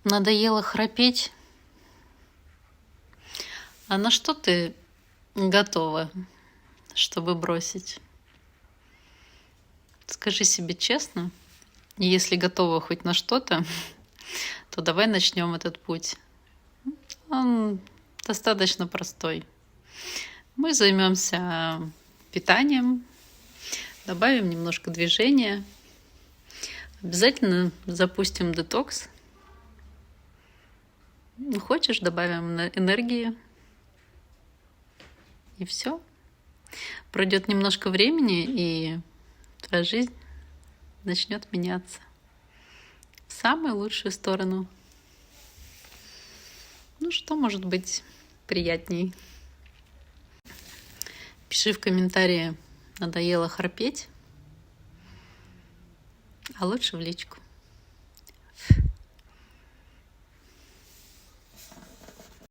Надоело храпеть? А на что ты готова, чтобы бросить? Скажи себе честно, и если готова хоть на что-то, то давай начнем этот путь. Он достаточно простой. Мы займемся питанием, добавим немножко движения, обязательно запустим детокс. Хочешь, добавим энергии. И все. Пройдет немножко времени, и твоя жизнь начнет меняться в самую лучшую сторону. Ну, что может быть приятней? Пиши в комментарии, надоело храпеть, а лучше в личку.